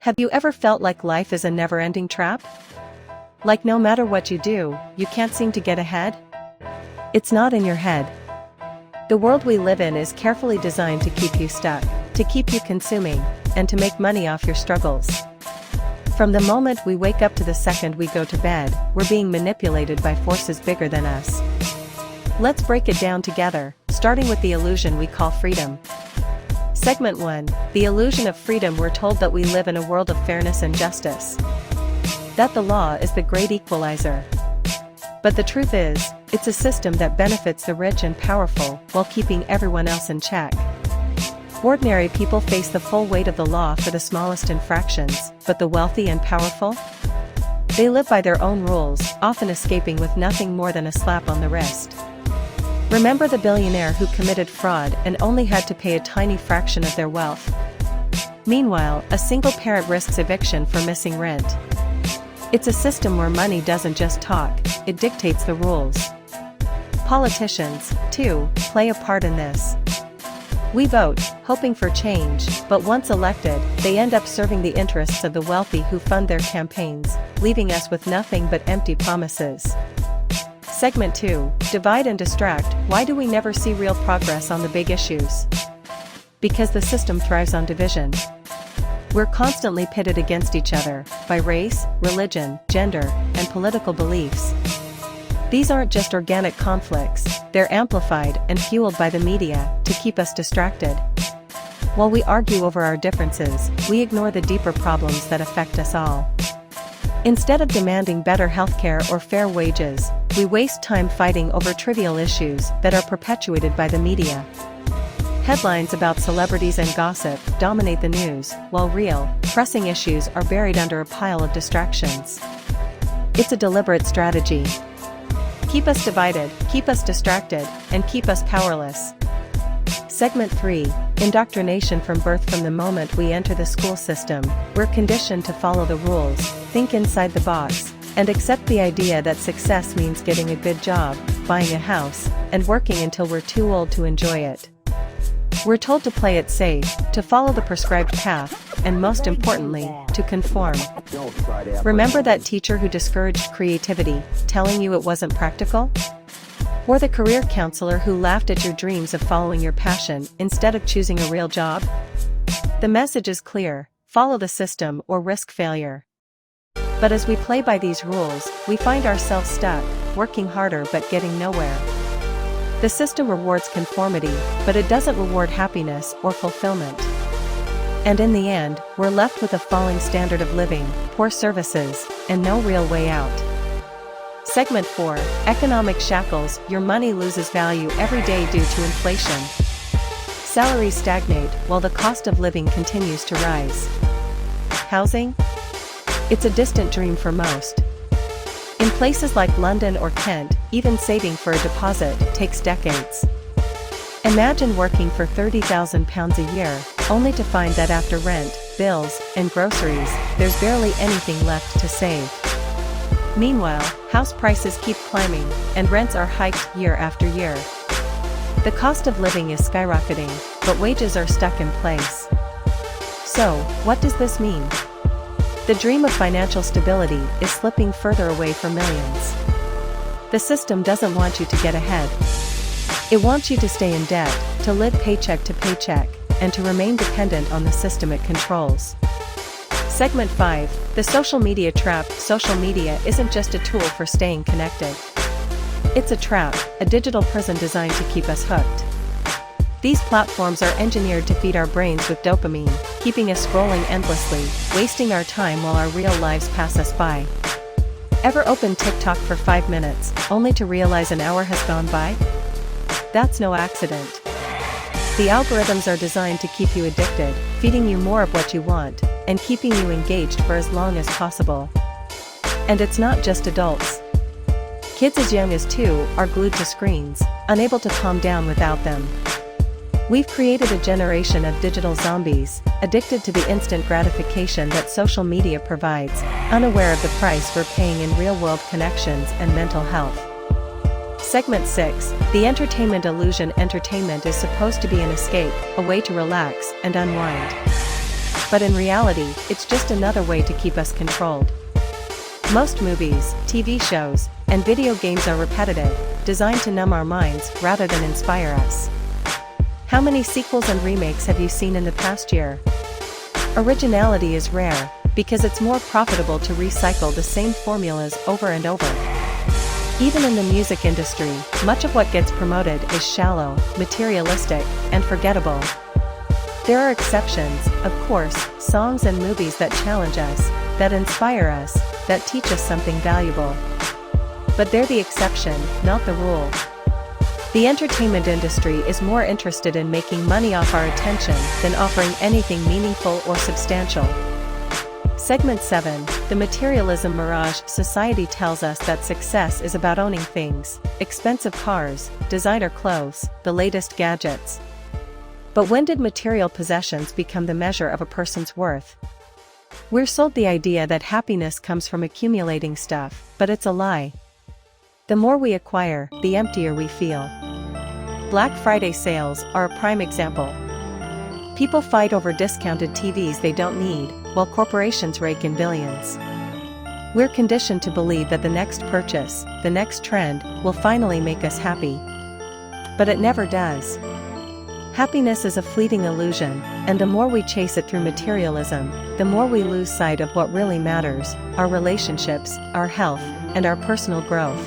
Have you ever felt like life is a never-ending trap? Like no matter what you do, you can't seem to get ahead? It's not in your head. The world we live in is carefully designed to keep you stuck, to keep you consuming, and to make money off your struggles. From the moment we wake up to the second we go to bed, we're being manipulated by forces bigger than us. Let's break it down together, starting with the illusion we call freedom. Segment 1. The illusion of freedom. We're told that we live in a world of fairness and justice. That the law is the great equalizer. But the truth is, it's a system that benefits the rich and powerful while keeping everyone else in check. Ordinary people face the full weight of the law for the smallest infractions, but the wealthy and powerful? They live by their own rules, often escaping with nothing more than a slap on the wrist. Remember the billionaire who committed fraud and only had to pay a tiny fraction of their wealth? Meanwhile, a single parent risks eviction for missing rent. It's a system where money doesn't just talk, it dictates the rules. Politicians, too, play a part in this. We vote, hoping for change, but once elected, they end up serving the interests of the wealthy who fund their campaigns, leaving us with nothing but empty promises. Segment 2. Divide and distract. Why do we never see real progress on the big issues? Because the system thrives on division. We're constantly pitted against each other, by race, religion, gender, and political beliefs. These aren't just organic conflicts, they're amplified and fueled by the media, to keep us distracted. While we argue over our differences, we ignore the deeper problems that affect us all. Instead of demanding better healthcare or fair wages, we waste time fighting over trivial issues that are perpetuated by the media. Headlines about celebrities and gossip dominate the news, while real, pressing issues are buried under a pile of distractions. It's a deliberate strategy. Keep us divided, keep us distracted, and keep us powerless. Segment 3. Indoctrination. From birth. From the moment we enter the school system, we're conditioned to follow the rules, think inside the box, and accept the idea that success means getting a good job, buying a house, and working until we're too old to enjoy it. We're told to play it safe, to follow the prescribed path, and most importantly, to conform. Remember that teacher who discouraged creativity, telling you it wasn't practical? Or the career counselor who laughed at your dreams of following your passion instead of choosing a real job? The message is clear: follow the system or risk failure. But as we play by these rules, we find ourselves stuck, working harder but getting nowhere. The system rewards conformity, but it doesn't reward happiness or fulfillment. And in the end, we're left with a falling standard of living, poor services, and no real way out. Segment 4. Economic shackles. Your money loses value every day due to inflation. Salaries stagnate while the cost of living continues to rise. Housing? It's a distant dream for most. In places like London or Kent, even saving for a deposit takes decades. Imagine working for £30,000 a year, only to find that after rent, bills, and groceries, there's barely anything left to save. Meanwhile, house prices keep climbing, and rents are hiked year after year. The cost of living is skyrocketing, but wages are stuck in place. So, what does this mean? The dream of financial stability is slipping further away for millions. The system doesn't want you to get ahead. It wants you to stay in debt, to live paycheck to paycheck, and to remain dependent on the system it controls. Segment 5. The social media trap. Social media isn't just a tool for staying connected. It's a trap, a digital prison designed to keep us hooked. These platforms are engineered to feed our brains with dopamine, keeping us scrolling endlessly, wasting our time while our real lives pass us by. Ever open TikTok for 5 minutes, only to realize an hour has gone by? That's no accident. The algorithms are designed to keep you addicted, feeding you more of what you want, and keeping you engaged for as long as possible. And it's not just adults. Kids as young as 2 are glued to screens, unable to calm down without them. We've created a generation of digital zombies, addicted to the instant gratification that social media provides, unaware of the price we're paying in real-world connections and mental health. Segment 6. The entertainment illusion. Entertainment is supposed to be an escape, a way to relax and unwind. But in reality, it's just another way to keep us controlled. Most movies, TV shows, and video games are repetitive, designed to numb our minds rather than inspire us. How many sequels and remakes have you seen in the past year? Originality is rare, because it's more profitable to recycle the same formulas over and over. Even in the music industry, much of what gets promoted is shallow, materialistic, and forgettable. There are exceptions, of course, songs and movies that challenge us, that inspire us, that teach us something valuable. But they're the exception, not the rule. The entertainment industry is more interested in making money off our attention than offering anything meaningful or substantial. Segment 7, the Materialism Mirage. Society tells us that success is about owning things, expensive cars, designer clothes, the latest gadgets. But when did material possessions become the measure of a person's worth? We're sold the idea that happiness comes from accumulating stuff, but it's a lie. The more we acquire, the emptier we feel. Black Friday sales are a prime example. People fight over discounted TVs they don't need, while corporations rake in billions. We're conditioned to believe that the next purchase, the next trend, will finally make us happy. But it never does. Happiness is a fleeting illusion, and the more we chase it through materialism, the more we lose sight of what really matters: our relationships, our health, and our personal growth.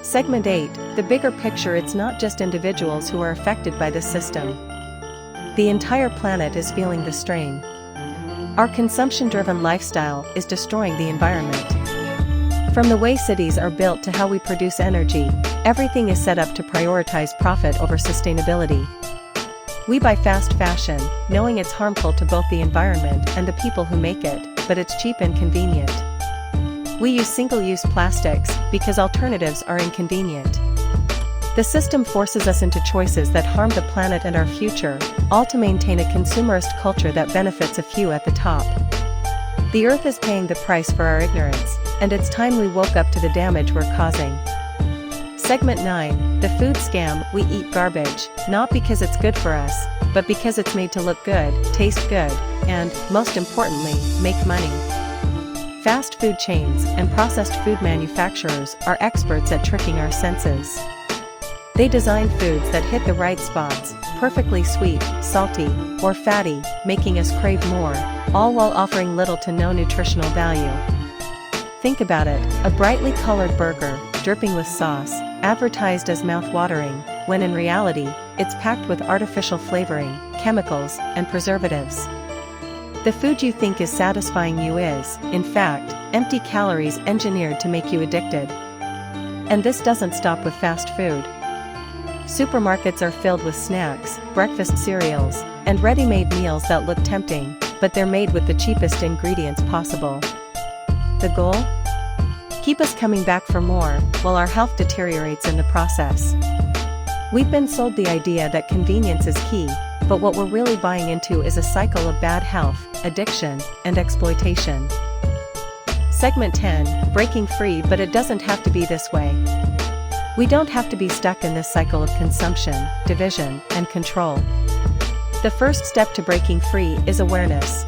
Segment 8, the bigger picture. It's not just individuals who are affected by this system. The entire planet is feeling the strain. Our consumption-driven lifestyle is destroying the environment. From the way cities are built to how we produce energy, everything is set up to prioritize profit over sustainability. We buy fast fashion, knowing it's harmful to both the environment and the people who make it, but it's cheap and convenient. We use single-use plastics because alternatives are inconvenient. The system forces us into choices that harm the planet and our future, all to maintain a consumerist culture that benefits a few at the top. The Earth is paying the price for our ignorance, and it's time we woke up to the damage we're causing. Segment 9, the food scam. We eat garbage, not because it's good for us, but because it's made to look good, taste good, and, most importantly, make money. Fast food chains and processed food manufacturers are experts at tricking our senses. They design foods that hit the right spots, perfectly sweet, salty, or fatty, making us crave more, all while offering little to no nutritional value. Think about it, a brightly colored burger, dripping with sauce, advertised as mouth-watering, when in reality, it's packed with artificial flavoring, chemicals, and preservatives. The food you think is satisfying you is, in fact, empty calories engineered to make you addicted. And this doesn't stop with fast food. Supermarkets are filled with snacks, breakfast cereals, and ready-made meals that look tempting, but they're made with the cheapest ingredients possible. The goal? Keep us coming back for more, while our health deteriorates in the process. We've been sold the idea that convenience is key, but what we're really buying into is a cycle of bad health, addiction, and exploitation. Segment 10, breaking free. But it doesn't have to be this way. We don't have to be stuck in this cycle of consumption, division, and control. The first step to breaking free is awareness.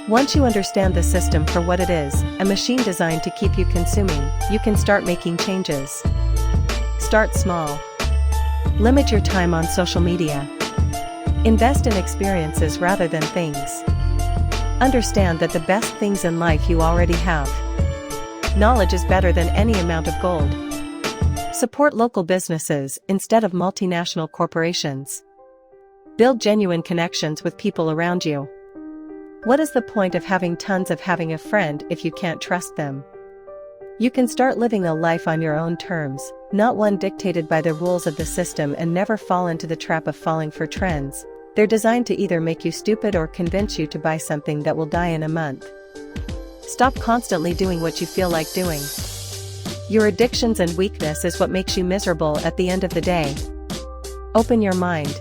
Once you understand the system for what it is, a machine designed to keep you consuming, you can start making changes. Start small. Limit your time on social media. Invest in experiences rather than things. Understand that the best things in life you already have. Knowledge is better than any amount of gold. Support local businesses instead of multinational corporations. Build genuine connections with people around you. What is the point of having tons of having a friend if you can't trust them? You can start living a life on your own terms, not one dictated by the rules of the system, and never fall into the trap of falling for trends. They're designed to either make you stupid or convince you to buy something that will die in a month. Stop constantly doing what you feel like doing. Your addictions and weakness is what makes you miserable at the end of the day. Open your mind.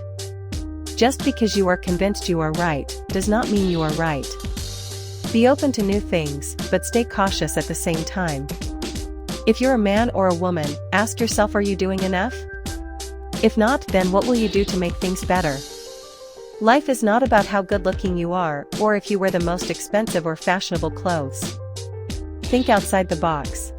Just because you are convinced you are right, does not mean you are right. Be open to new things, but stay cautious at the same time. If you're a man or a woman, ask yourself, are you doing enough? If not, then what will you do to make things better? Life is not about how good-looking you are or if you wear the most expensive or fashionable clothes. Think outside the box.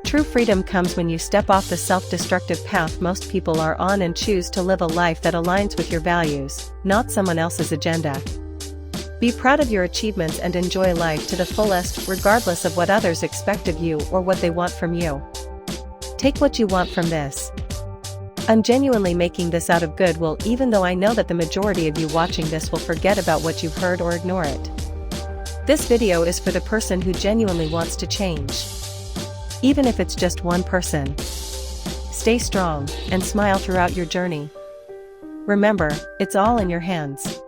True freedom comes when you step off the self-destructive path most people are on and choose to live a life that aligns with your values, not someone else's agenda. Be proud of your achievements and enjoy life to the fullest, regardless of what others expect of you or what they want from you. Take what you want from this. I'm genuinely making this out of goodwill, even though I know that the majority of you watching this will forget about what you've heard or ignore it. This video is for the person who genuinely wants to change. Even if it's just one person. Stay strong and smile throughout your journey. Remember, it's all in your hands.